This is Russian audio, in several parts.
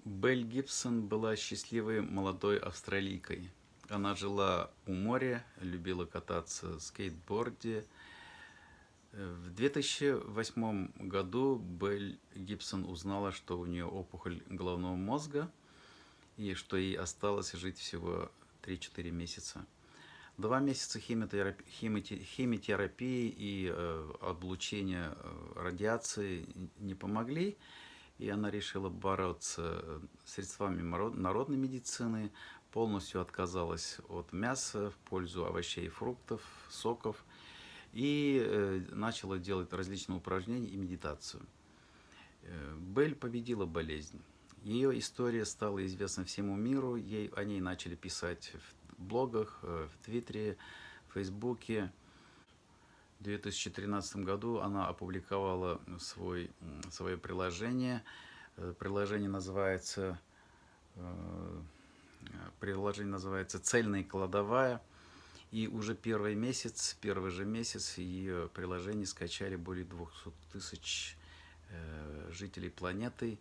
Белль Гибсон была счастливой молодой австралийкой. Она жила у моря, любила кататься на скейтборде. В 2008 году Белль Гибсон узнала, что у нее опухоль головного мозга и что ей осталось жить всего 3-4 месяца. 2 месяца химиотерапии и облучения радиации не помогли, и она решила бороться средствами народной медицины, полностью отказалась от мяса в пользу овощей и фруктов, соков, и начала делать различные упражнения и медитацию. Белль победила болезнь. Ее история стала известна всему миру, о ней начали писать в блогах, в Твиттере, в Фейсбуке. В 2013 году она опубликовала свое приложение. Приложение называется «Цельная кладовая». И уже первый же месяц ее приложение скачали более 200 тысяч жителей планеты.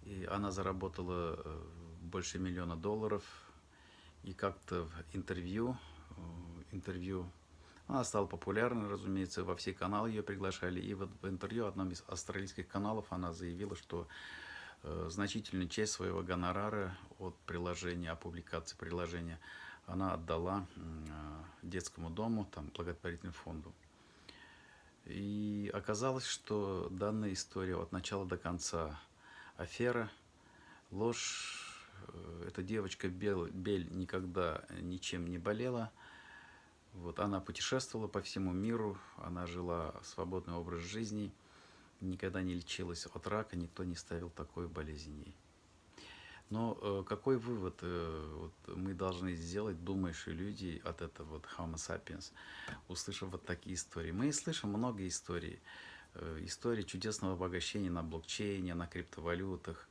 И она заработала больше $1 000 000. И как-то в интервью она стала популярной, разумеется, во все каналы ее приглашали. И вот в интервью одном из австралийских каналов она заявила, что значительную часть своего гонорара от приложения, публикации приложения, она отдала детскому дому, благотворительному фонду. И оказалось, что данная история от начала до конца афера, ложь. Эта девочка Белль никогда ничем не болела. Вот, она путешествовала по всему миру, она жила свободный образ жизни, никогда не лечилась от рака, никто не ставил такой болезни ей. Но какой вывод мы должны сделать, думающие люди, от этого Homo sapiens, услышав вот такие истории? Мы слышим много историй. Истории чудесного обогащения на блокчейне, на криптовалютах,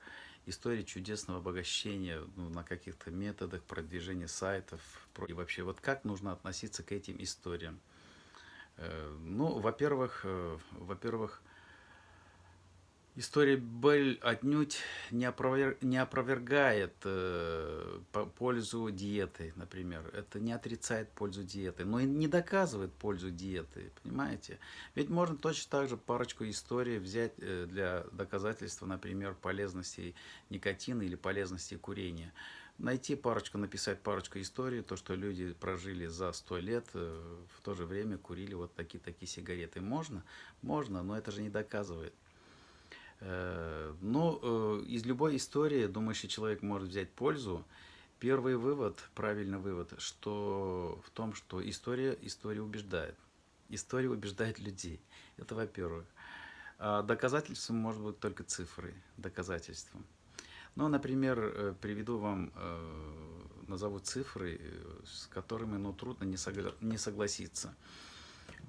истории чудесного обогащения на каких-то методах продвижения сайтов. И вообще, вот как нужно относиться к этим историям? Во-первых, история Белль отнюдь не опровергает пользу диеты, например. Это не отрицает пользу диеты, но и не доказывает пользу диеты, понимаете? Ведь можно точно так же парочку историй взять для доказательства, например, полезности никотина или полезности курения. Найти парочку, написать парочку историй, то, что люди прожили за 100 лет, в то же время курили вот такие сигареты. Можно, но это же не доказывает. Из любой истории думающий человек может взять пользу. Первый вывод, правильный вывод, в том, что история убеждает. История убеждает людей. Это во-первых. А доказательством может быть только цифры, доказательством. Например, назову цифры, с которыми трудно не согласиться.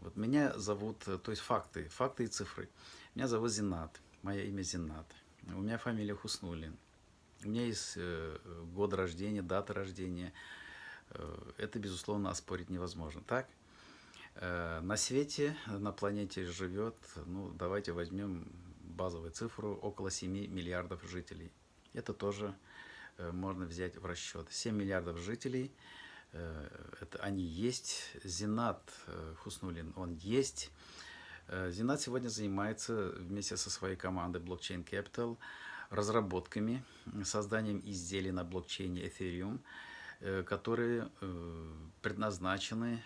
Вот меня зовут, то есть факты и цифры. Меня зовут Зинат. Мое имя Зинат. У меня фамилия Хуснуллин. У меня есть год рождения, дата рождения. Это, безусловно, оспорить невозможно. Так? На свете, на планете живет, давайте возьмем базовую цифру, около 7 миллиардов жителей. Это тоже можно взять в расчет. 7 миллиардов жителей, они есть. Зинат Хуснуллин, он есть. Зинат сегодня занимается вместе со своей командой Blockchain Capital разработками, созданием изделий на блокчейне Ethereum, которые предназначены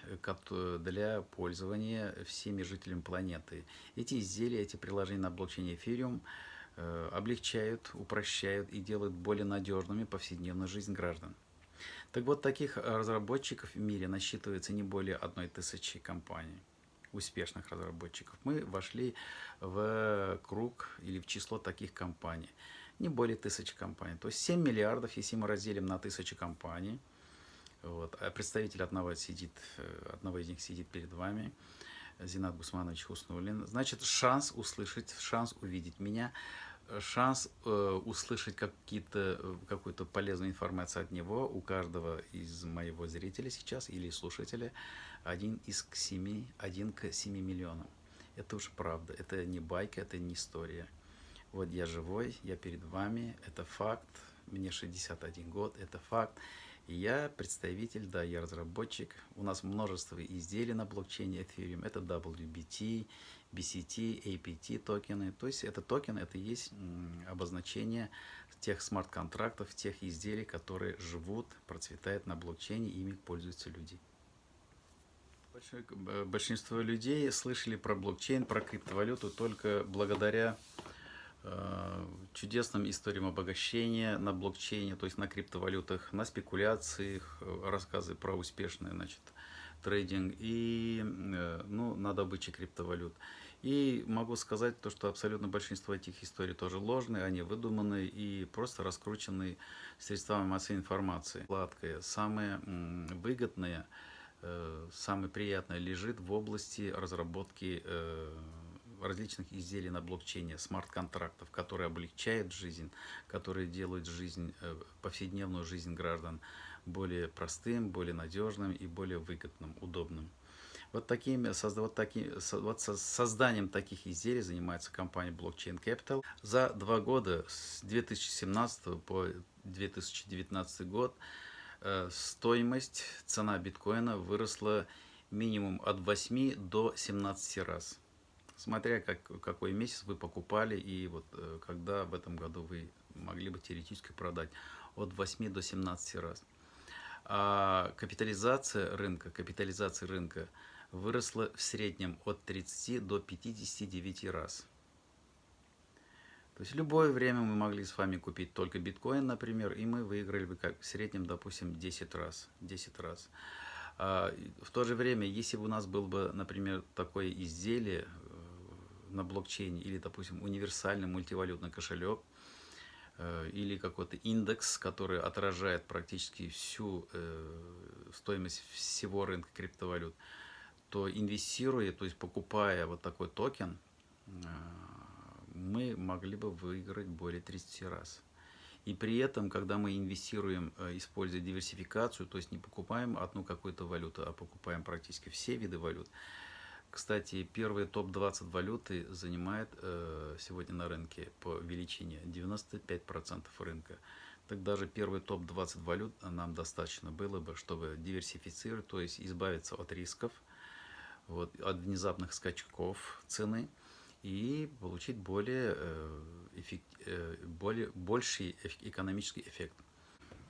для пользования всеми жителями планеты. Эти изделия, эти приложения на блокчейне Ethereum облегчают, упрощают и делают более надежными повседневную жизнь граждан. Так вот, таких разработчиков в мире насчитывается не более 1000 компаний, успешных разработчиков. Мы вошли в круг или в число таких компаний. Не более 1000 компаний. То есть 7 миллиардов, если мы разделим на 1000 компаний, а представитель одного из них сидит перед вами, Зинат Гусманович Хуснуллин, значит, шанс услышать, шанс увидеть меня, шанс услышать какую-то полезную информацию от него у каждого из моего зрителя сейчас или слушателя 1 к 7 миллионам. Это уж правда, это не байка, это не история. Вот я живой, я перед вами, это факт. Мне 61 год, это факт. И я представитель, да, я разработчик. У нас множество изделий на блокчейне Ethereum. Это WBT, BCT, APT токены. То есть это токен, это и есть обозначение тех смарт-контрактов, тех изделий, которые живут, процветают на блокчейне, ими пользуются люди. Большинство людей слышали про блокчейн, про криптовалюту только благодаря чудесным историям обогащения на блокчейне, то есть на криптовалютах, на спекуляциях, рассказы про успешный, значит, трейдинг и ну, на добыче криптовалют. И могу сказать то, что абсолютно большинство этих историй тоже ложные, они выдуманы и просто раскручены средствами массовой информации. Сладкое, самое выгодное, самое приятное лежит в области разработки различных изделий на блокчейне, смарт-контрактов, которые облегчают жизнь, которые делают жизнь, повседневную жизнь граждан более простым, более надежным и более выгодным, удобным. Вот созданием таких изделий занимается компания Blockchain Capital. За 2 года, с 2017 по 2019 год, стоимость, цена биткоина выросла минимум от 8 до 17 раз. Смотря какой месяц вы покупали и вот когда в этом году вы могли бы теоретически продать от 8 до 17 раз. А капитализация рынка выросла в среднем от 30 до 59 раз. То есть в любое время мы могли с вами купить только биткоин, например, и мы выиграли бы как в среднем, допустим, 10 раз. 10 раз. В то же время, если бы у нас был бы, например, такое изделие на блокчейне или, допустим, универсальный мультивалютный кошелек или какой-то индекс, который отражает практически всю стоимость всего рынка криптовалют, то инвестируя, то есть покупая вот такой токен, мы могли бы выиграть более 30 раз. И при этом, когда мы инвестируем, используя диверсификацию, то есть не покупаем одну какую-то валюту, а покупаем практически все виды валют. Кстати, первые топ-20 валюты занимает сегодня на рынке по величине 95% рынка. Так даже первый топ-20 валют нам достаточно было бы, чтобы диверсифицировать, то есть избавиться от рисков, вот, от внезапных скачков цены и получить больший экономический эффект.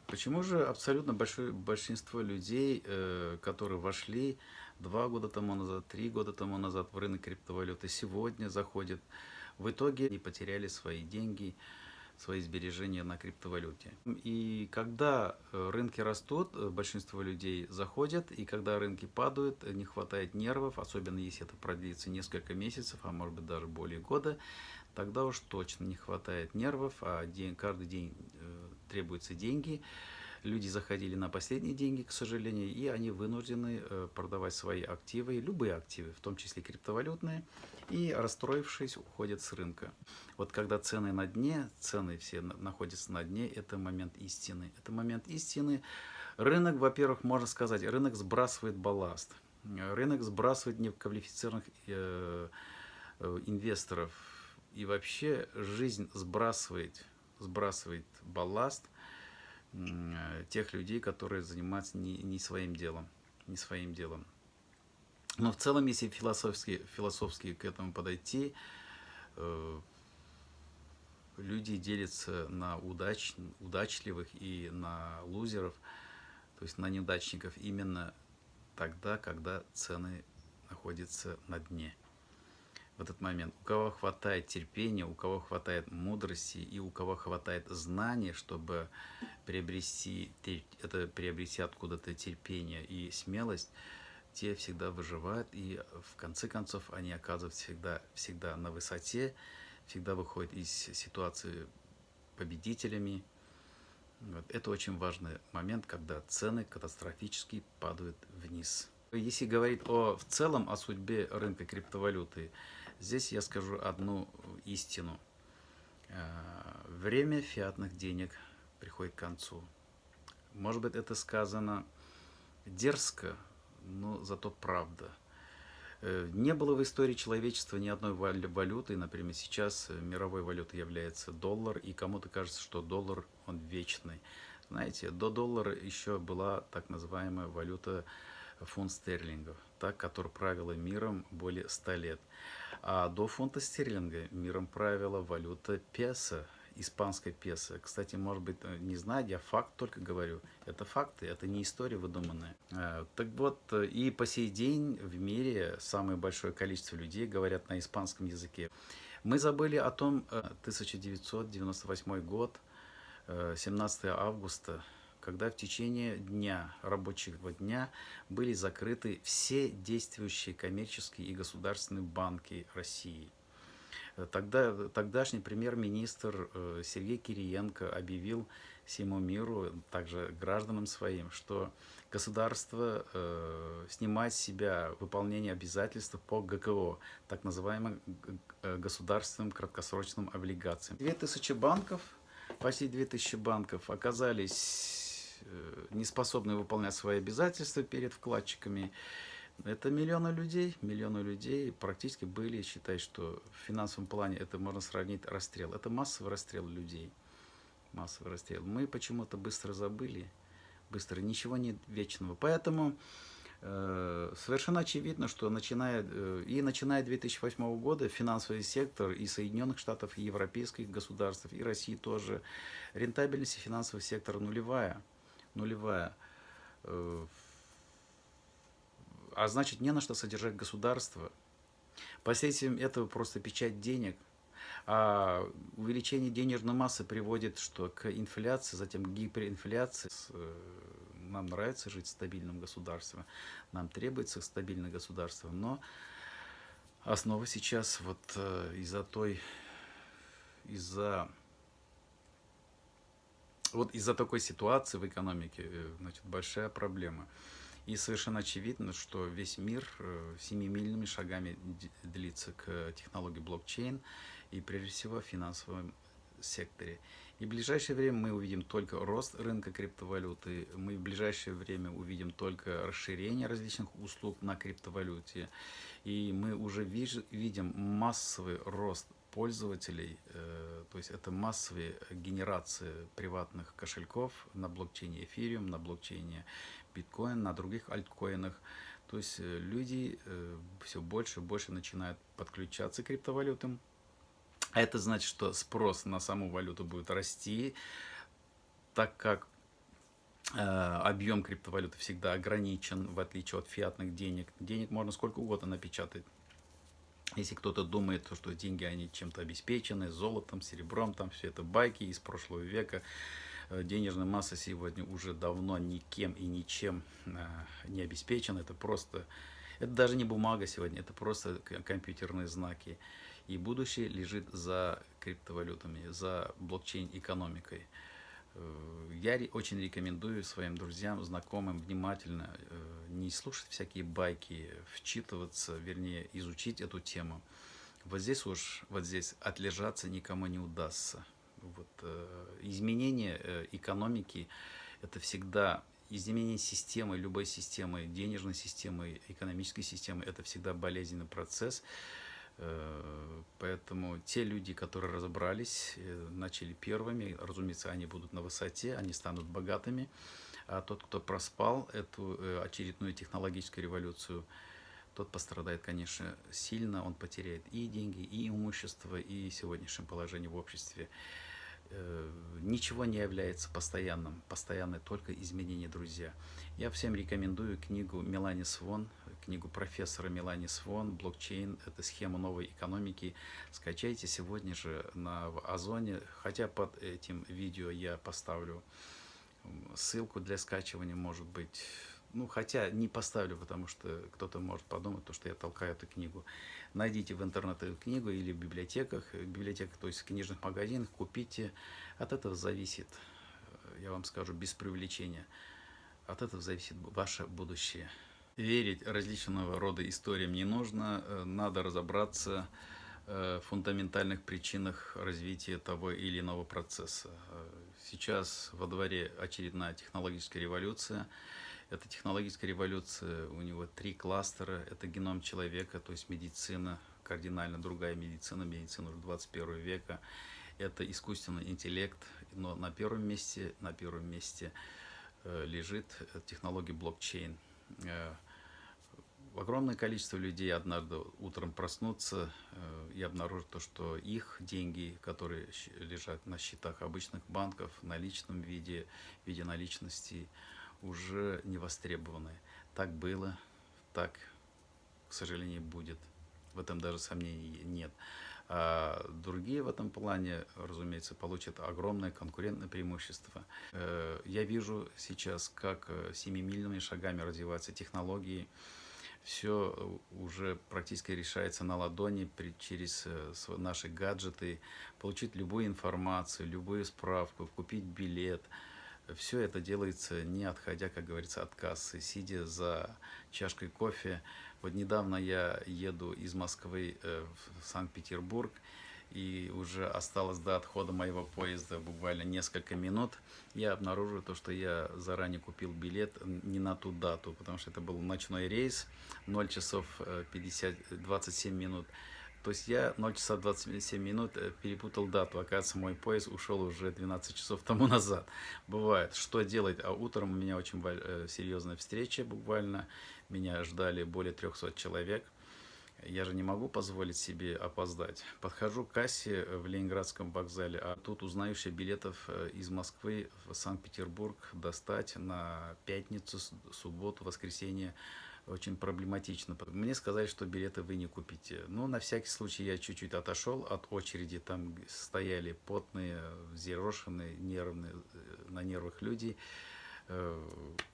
Почему же абсолютно большинство людей, которые вошли 2 года тому назад, 3 года тому назад в рынок криптовалюты, сегодня заходят, в итоге не потеряли свои деньги, свои сбережения на криптовалюте? И когда рынки растут, большинство людей заходят, и когда рынки падают, не хватает нервов, особенно если это продлится несколько месяцев, а может быть даже более года, тогда уж точно не хватает нервов, а каждый день требуются деньги. Люди заходили на последние деньги, к сожалению, и они вынуждены продавать свои активы, любые активы, в том числе криптовалютные, и, расстроившись, уходят с рынка. Вот когда цены на дне, цены все находятся на дне, это момент истины. Это момент истины. Рынок, во-первых, можно сказать, рынок сбрасывает балласт. Рынок сбрасывает неквалифицированных инвесторов. И вообще жизнь сбрасывает балласт тех людей, которые занимаются не своим делом. Не своим делом. Но в целом, если философски к этому подойти, люди делятся на удачливых и на лузеров, то есть на неудачников именно тогда, когда цены находятся на дне. В этот момент. У кого хватает терпения, у кого хватает мудрости и у кого хватает знаний, чтобы приобрести откуда-то терпение и смелость, те всегда выживают, и в конце концов они оказываются всегда на высоте, всегда выходят из ситуации победителями. Вот. Это очень важный момент, когда цены катастрофически падают вниз. Если говорить в целом о судьбе рынка криптовалюты, здесь я скажу одну истину. Время фиатных денег приходит к концу. Может быть, это сказано дерзко, но зато правда. Не было в истории человечества ни одной валюты. Например, сейчас мировой валютой является доллар, и кому-то кажется, что доллар, он вечный. Знаете, до доллара еще была так называемая валюта фунт стерлингов, так, которая правила миром более 100 лет. А до фунта стерлинга миром правила валюта песо, испанская песо. Кстати, может быть, не знаю, я факт только говорю. Это факты, это не история выдуманная. Так вот, и по сей день в мире самое большое количество людей говорят на испанском языке. Мы забыли о том, 1998 год, 17 августа, когда в течение дня, рабочего дня, были закрыты все действующие коммерческие и государственные банки России. Тогдашний премьер-министр Сергей Кириенко объявил всему миру, также гражданам своим, что государство снимает с себя выполнение обязательств по ГКО, так называемым государственным краткосрочным облигациям. 2000 банков, почти 2000 банков оказались не способны выполнять свои обязательства перед вкладчиками. Это миллионы людей практически были, считай, что в финансовом плане это можно сравнить расстрел. Это массовый расстрел людей. Массовый расстрел. Мы почему-то быстро забыли, ничего нет вечного. Поэтому совершенно очевидно, что начиная 2008 года финансовый сектор и Соединенных Штатов, и европейских государств, и России тоже, рентабельность финансового сектора нулевая. А значит, не на что содержать государство. Последствием этого просто печать денег. А увеличение денежной массы приводит к инфляции, затем к гиперинфляции. Нам нравится жить в стабильном государстве, нам требуется стабильное государство, но основа сейчас из-за такой ситуации в экономике, значит, большая проблема. И совершенно очевидно, что весь мир семимильными шагами длится к технологии блокчейн и прежде всего в финансовом секторе. И в ближайшее время мы увидим только рост рынка криптовалюты, мы в ближайшее время увидим только расширение различных услуг на криптовалюте, и мы уже видим массовый рост пользователей, то есть это массовая генерация приватных кошельков на блокчейне Ethereum, на блокчейне Bitcoin, на других альткоинах. То есть люди все больше и больше начинают подключаться к криптовалютам. А это значит, что спрос на саму валюту будет расти, так как объем криптовалюты всегда ограничен, в отличие от фиатных денег. Денег можно сколько угодно напечатать. Если кто-то думает, что деньги, они чем-то обеспечены, золотом, серебром, там все это байки из прошлого века. Денежная масса сегодня уже давно никем и ничем не обеспечена. Это даже не бумага сегодня, это просто компьютерные знаки. И будущее лежит за криптовалютами, за блокчейн-экономикой. Я очень рекомендую своим друзьям, знакомым внимательно не слушать всякие байки, вчитываться, вернее, изучить эту тему. Вот здесь отлежаться никому не удастся. Изменение экономики – это всегда изменение системы, любой системы, денежной системы, экономической системы – это всегда болезненный процесс. Поэтому те люди, которые разобрались, начали первыми, разумеется, они будут на высоте, они станут богатыми. А тот, кто проспал эту очередную технологическую революцию, тот пострадает, конечно, сильно, он потеряет и деньги, и имущество, и сегодняшнее положение в обществе. Ничего не является постоянным, постоянное только изменение, друзья. Я всем рекомендую книгу Мелани Свон, книгу профессора Мелани Свон «Блокчейн. Это схема новой экономики». Скачайте сегодня же на Озоне, хотя под этим видео я поставлю ссылку для скачивания, может быть. Хотя не поставлю, потому что кто-то может подумать, что я толкаю эту книгу. Найдите в интернете эту книгу или в библиотеках, то есть в книжных магазинах, купите. От этого зависит, я вам скажу, без преувеличения, от этого зависит ваше будущее. Верить различного рода историям не нужно, надо разобраться в фундаментальных причинах развития того или иного процесса. Сейчас во дворе очередная технологическая революция. Это технологическая революция, у него 3 кластера. Это геном человека, то есть медицина, кардинально другая медицина, медицина уже 21 века. Это искусственный интеллект, но на первом месте лежит технология блокчейн. Огромное количество людей однажды утром проснутся и обнаружат то, что их деньги, которые лежат на счетах обычных банков, в наличном виде, в виде наличности, уже не востребованы. Так было, так, к сожалению, будет. В этом даже сомнений нет. А другие в этом плане, разумеется, получат огромное конкурентное преимущество. Я вижу сейчас, как семимильными шагами развиваются технологии. Все уже практически решается на ладони через наши гаджеты. Получить любую информацию, любую справку, купить билет. Все это делается, не отходя, как говорится, от кассы, сидя за чашкой кофе. Вот недавно я еду из Москвы в Санкт-Петербург, и уже осталось до отхода моего поезда буквально несколько минут. Я обнаружил то, что я заранее купил билет не на ту дату, потому что это был ночной рейс, 0 часов 27 минут. То есть я 0 часа 27 минут перепутал дату. Оказывается, мой поезд ушел уже 12 часов тому назад. Бывает. Что делать? А утром у меня очень серьезная встреча буквально. Меня ждали более 300 человек. Я же не могу позволить себе опоздать. Подхожу к кассе в Ленинградском вокзале, а тут узнаю, что билетов из Москвы в Санкт-Петербург достать на пятницу, субботу, воскресенье очень проблематично. Мне сказали, что билеты вы не купите. Ну, на всякий случай я чуть-чуть отошел от очереди. Там стояли потные, взъерошенные, нервные, на нервах люди.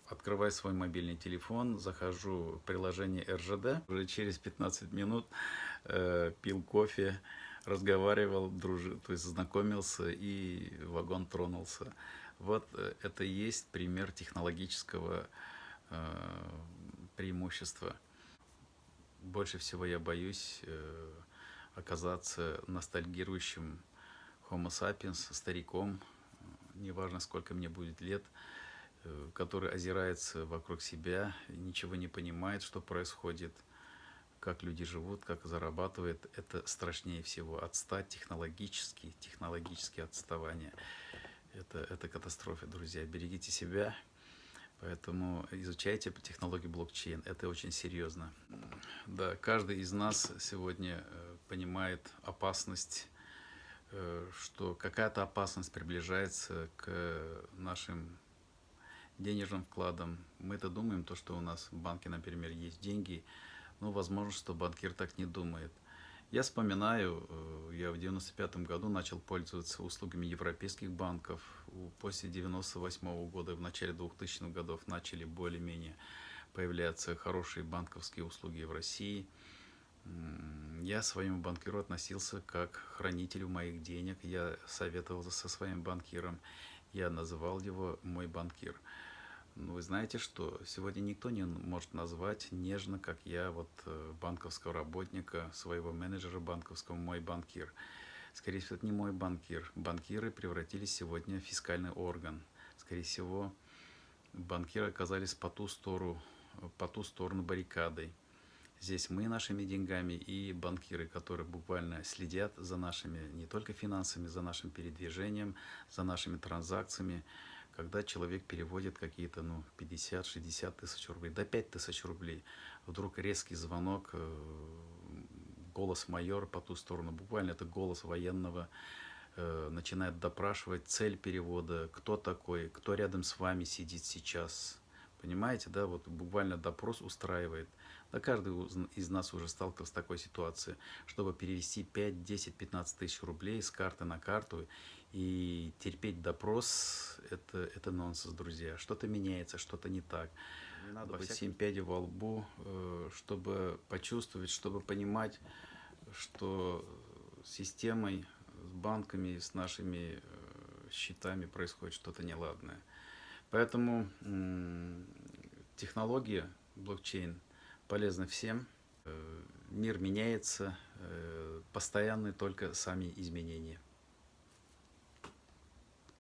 Открываю свой мобильный телефон, захожу в приложение РЖД. Уже через 15 минут пил кофе, разговаривал, дружил, то есть знакомился, и вагон тронулся. Вот это и есть пример технологического преимущества. Больше всего я боюсь оказаться ностальгирующим Homo sapiens, стариком, неважно сколько мне будет лет, который озирается вокруг себя, ничего не понимает, что происходит, как люди живут, как зарабатывают. Это страшнее всего. Отстать технологически отставание. Это катастрофа, друзья. Берегите себя. Поэтому изучайте технологию блокчейн. Это очень серьезно. Да, каждый из нас сегодня понимает опасность, что какая-то опасность приближается к нашим денежным вкладам. Мы-то думаем, то, что у нас в банке, например, есть деньги, но возможно, что банкир так не думает. Я вспоминаю, я в 95 году начал пользоваться услугами европейских банков. После 98 года, в начале 2000-х годов начали более-менее появляться хорошие банковские услуги в России. Я к своему банкиру относился как к хранителю моих денег. Я советовался со своим банкиром. Я называл его мой банкир. Ну, вы знаете, что сегодня никто не может назвать нежно, как я, вот банковского работника, своего менеджера банковского, мой банкир. Скорее всего, это не мой банкир. Банкиры превратились сегодня в фискальный орган. Скорее всего, банкиры оказались по ту сторону баррикады. Здесь мы нашими деньгами и банкиры, которые буквально следят за нашими не только финансами, за нашим передвижением, за нашими транзакциями. Когда человек переводит какие-то 50-60 тысяч рублей, до 5 тысяч рублей, вдруг резкий звонок, голос майора по ту сторону, буквально это голос военного, начинает допрашивать цель перевода, кто такой, кто рядом с вами сидит сейчас. Понимаете, да, вот буквально допрос устраивает. Да, каждый из нас уже сталкивался с такой ситуацией, чтобы перевести 5, 10, 15 тысяч рублей с карты на карту и терпеть допрос, это нонсенс, друзья. Что-то меняется, что-то не так. Не надо быть 7 пядей во лбу, чтобы почувствовать, чтобы понимать, что с системой, с банками, с нашими счетами происходит что-то неладное. Поэтому технология блокчейн полезна всем. Мир меняется, постоянны только сами изменения.